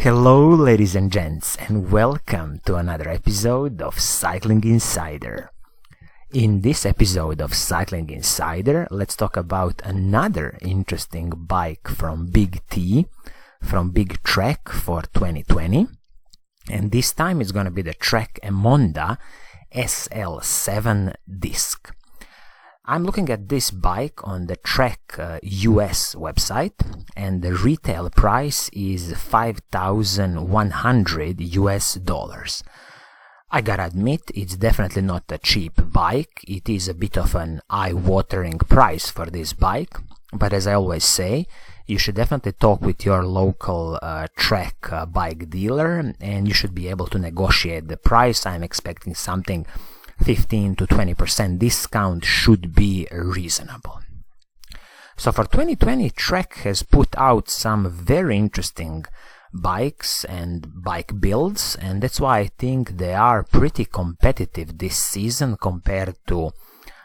Hello ladies and gents, and welcome to another episode of Cycling Insider. In this episode of Cycling Insider, let's talk about another interesting bike from Big T, from Big Trek for 2020. And this time it's going to be the Trek Emonda SL7 Disc. I'm looking at this bike on the Trek US website, and the retail price is $5,100. I gotta admit, it's definitely not a cheap bike. It is a bit of an eye-watering price for this bike, but as I always say, you should definitely talk with your local Trek bike dealer, and you should be able to negotiate the price. I'm expecting something 15 to 20% discount should be reasonable. So for 2020, Trek has put out some very interesting bikes and bike builds, and that's why I think they are pretty competitive this season compared to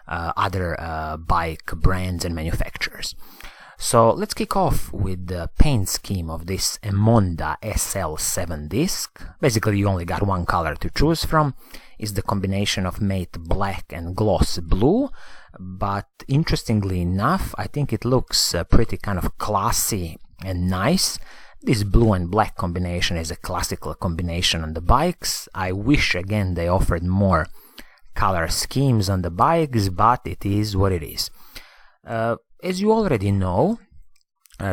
other bike brands and manufacturers. So let's kick off with the paint scheme of this Emonda SL7 Disc. Basically, you only got one color to choose from. Is the combination of matte black and gloss blue, but interestingly enough, I think it looks pretty kind of classy and nice. This blue and black combination is a classical combination on the bikes. I wish again they offered more color schemes on the bikes, but it is what it is. As you already know,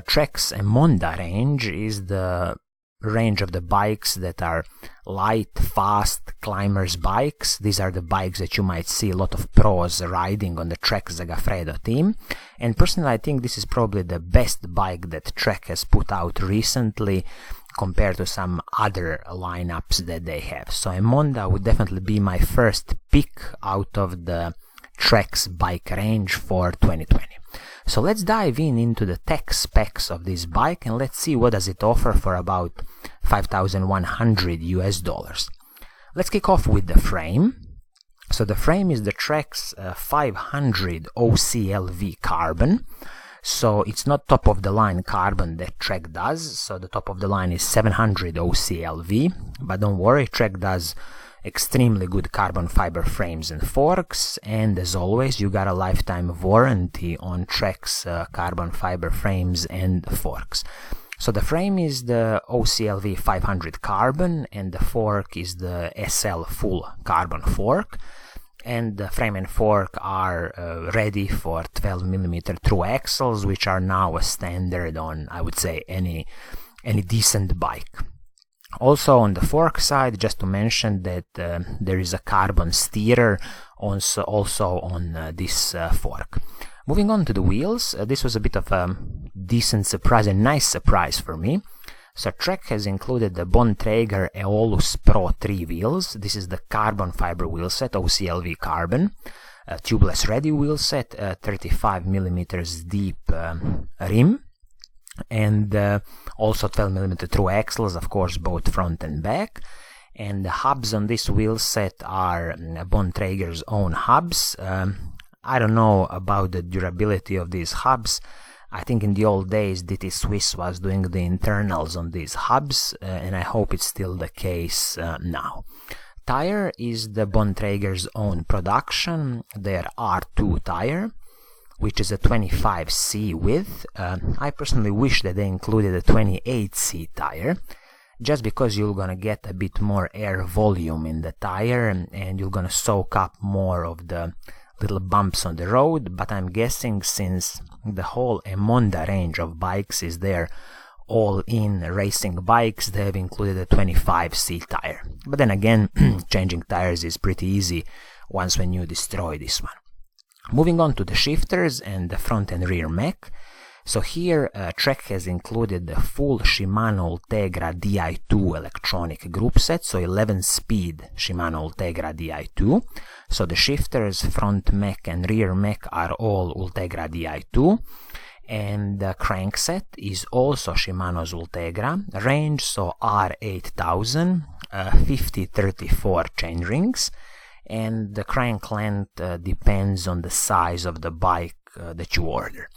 Trek's Emonda range is the range of the bikes that are light, fast, climbers bikes. These are the bikes that you might see a lot of pros riding on the Trek Segafredo team. And personally, I think this is probably the best bike that Trek has put out recently compared to some other lineups that they have. So Emonda would definitely be my first pick out of the Trek's bike range for 2020. So let's dive into the tech specs of this bike, and let's see what does it offer for about $5,100. Let's kick off with the frame. So the frame is the Trek's 500 OCLV carbon. So it's not top of the line carbon that Trek does. So the top of the line is 700 OCLV, but don't worry, Trek does extremely good carbon fiber frames and forks, and as always you got a lifetime warranty on Trek's carbon fiber frames and forks. So the frame is the OCLV 500 carbon, and the fork is the SL full carbon fork, and the frame and fork are ready for 12mm through axles, which are now a standard on, I would say, any decent bike. Also on the fork side, just to mention that there is a carbon steerer also on this fork. Moving on to the wheels, this was a bit of a decent surprise, a nice surprise for me. So Trek has included the Bontrager Aeolus Pro 3 wheels. This is the carbon fiber wheelset, OCLV carbon, tubeless ready wheelset, 35mm deep rim, and also 12mm through axles, of course, both front and back. And the hubs on this wheel set are Bontrager's own hubs. I don't know about the durability of these hubs. I think in the old days DT Swiss was doing the internals on these hubs, and I hope it's still the case now. Tire is the Bontrager's own production, their R2 tire, which is a 25C width. I personally wish that they included a 28C tire, just because you're gonna get a bit more air volume in the tire, and you're gonna soak up more of the little bumps on the road. But I'm guessing since the whole Emonda range of bikes is their all-in racing bikes, they have included a 25C tire. But then again, changing tires is pretty easy once when you destroy this one. Moving on to the shifters and the front and rear mech. So here Trek has included the full Shimano Ultegra Di2 electronic group set, so 11-speed Shimano Ultegra Di2. So the shifters, front mech and rear mech are all Ultegra Di2. And the crankset is also Shimano's Ultegra range, so R8000, 50-34 chainrings. And the crank length depends on the size of the bike that you order.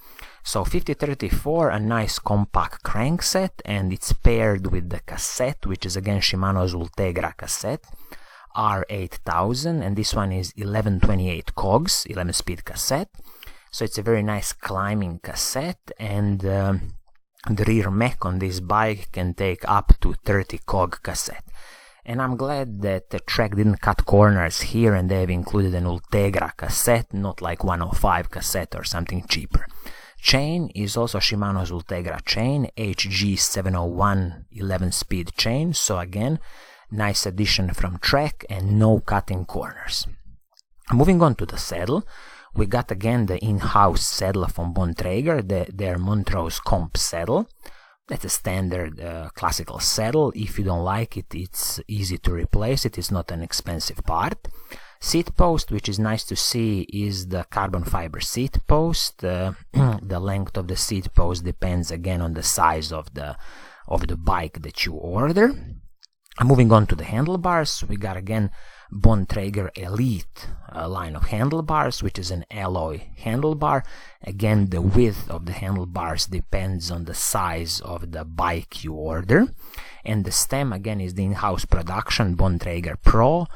So 5034, a nice compact crankset, and it's paired with the cassette, which is again Shimano's Ultegra cassette R8000, and this one is 1128 cogs, 11-speed cassette. So it's a very nice climbing cassette, and the rear mech on this bike can take up to 30 cog cassette. And I'm glad that the Trek didn't cut corners here and they've included an Ultegra cassette, not like 105 cassette or something cheaper. Chain is also Shimano's Ultegra chain, HG701 11-speed chain, so again, nice addition from Trek and no cutting corners. Moving on to the saddle, we got again the in-house saddle from Bontrager, their Montrose Comp saddle. That's a standard classical saddle. If you don't like it, it's easy to replace it. It's not an expensive part. Seat post, which is nice to see, is the carbon fiber seat post. The length of the seat post depends again on the size of the bike that you order. Moving on to the handlebars, we got again Bontrager Elite line of handlebars, which is an alloy handlebar. Again, the width of the handlebars depends on the size of the bike you order. And the stem again is the in-house production Bontrager Pro.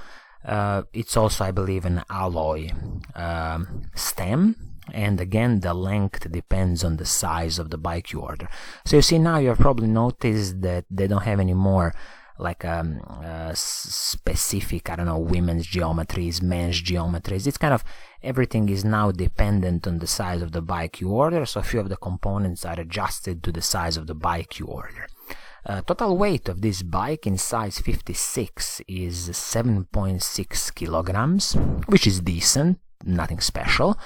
It's also, I believe, an alloy stem. And again, the length depends on the size of the bike you order. So you see now, you've probably noticed that they don't have any more like specific, I don't know, women's geometries, men's geometries. It's kind of, everything is now dependent on the size of the bike you order, so a few of the components are adjusted to the size of the bike you order. Total weight of this bike in size 56 is 7.6 kilograms, which is decent, nothing special.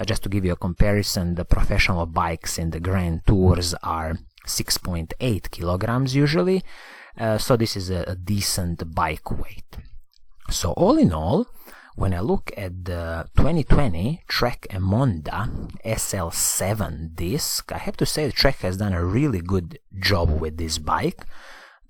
Just to give you a comparison, the professional bikes in the Grand Tours are 6.8 kilograms usually. So this is a decent bike weight. So all in all, when I look at the 2020 Trek Emonda SL7 Disc, I have to say the Trek has done a really good job with this bike.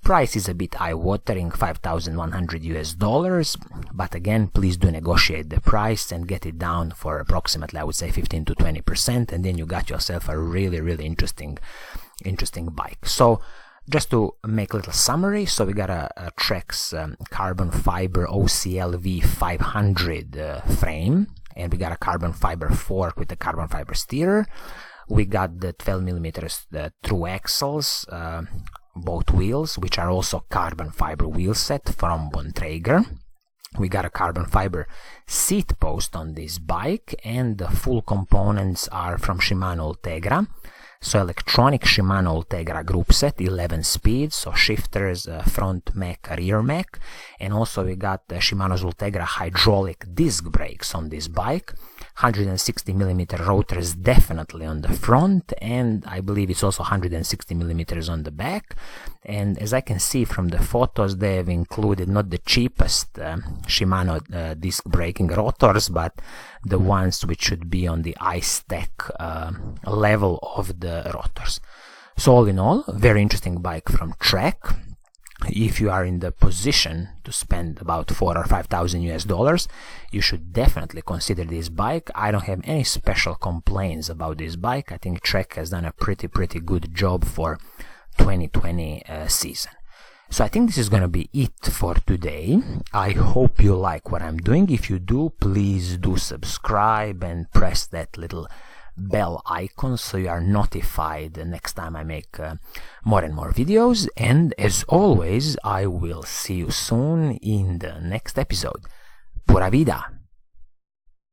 Price is a bit eye-watering, $5,100 US, but again, please do negotiate the price and get it down for approximately, I would say, 15 to 20%, and then you got yourself a really, really interesting bike. So just to make a little summary, so we got a Trek's carbon fiber OCLV 500 frame, and we got a carbon fiber fork with a carbon fiber steerer. We got the 12mm through axles, both wheels, which are also carbon fiber wheel set from Bontrager. We got a carbon fiber seat post on this bike, and the full components are from Shimano Ultegra. So electronic Shimano Ultegra group set, 11 speeds, so shifters, front mech, rear mech, and also we got Shimano's Ultegra hydraulic disc brakes on this bike, 160mm rotors definitely on the front, and I believe it's also 160mm on the back. And as I can see from the photos, they have included not the cheapest Shimano disc braking rotors, but the ones which should be on the ice-tech level of the rotors. So all in all, very interesting bike from Trek. If you are in the position to spend about $4,000 or $5,000 US, you should definitely consider this bike. I don't have any special complaints about this bike. I think Trek has done a pretty good job for 2020 season. So I think this is gonna be it for today. I hope you like what I'm doing. If you do, please do subscribe and press that little bell icon so you are notified the next time I make more and more videos. And as always, I will see you soon in the next episode. Pura Vida!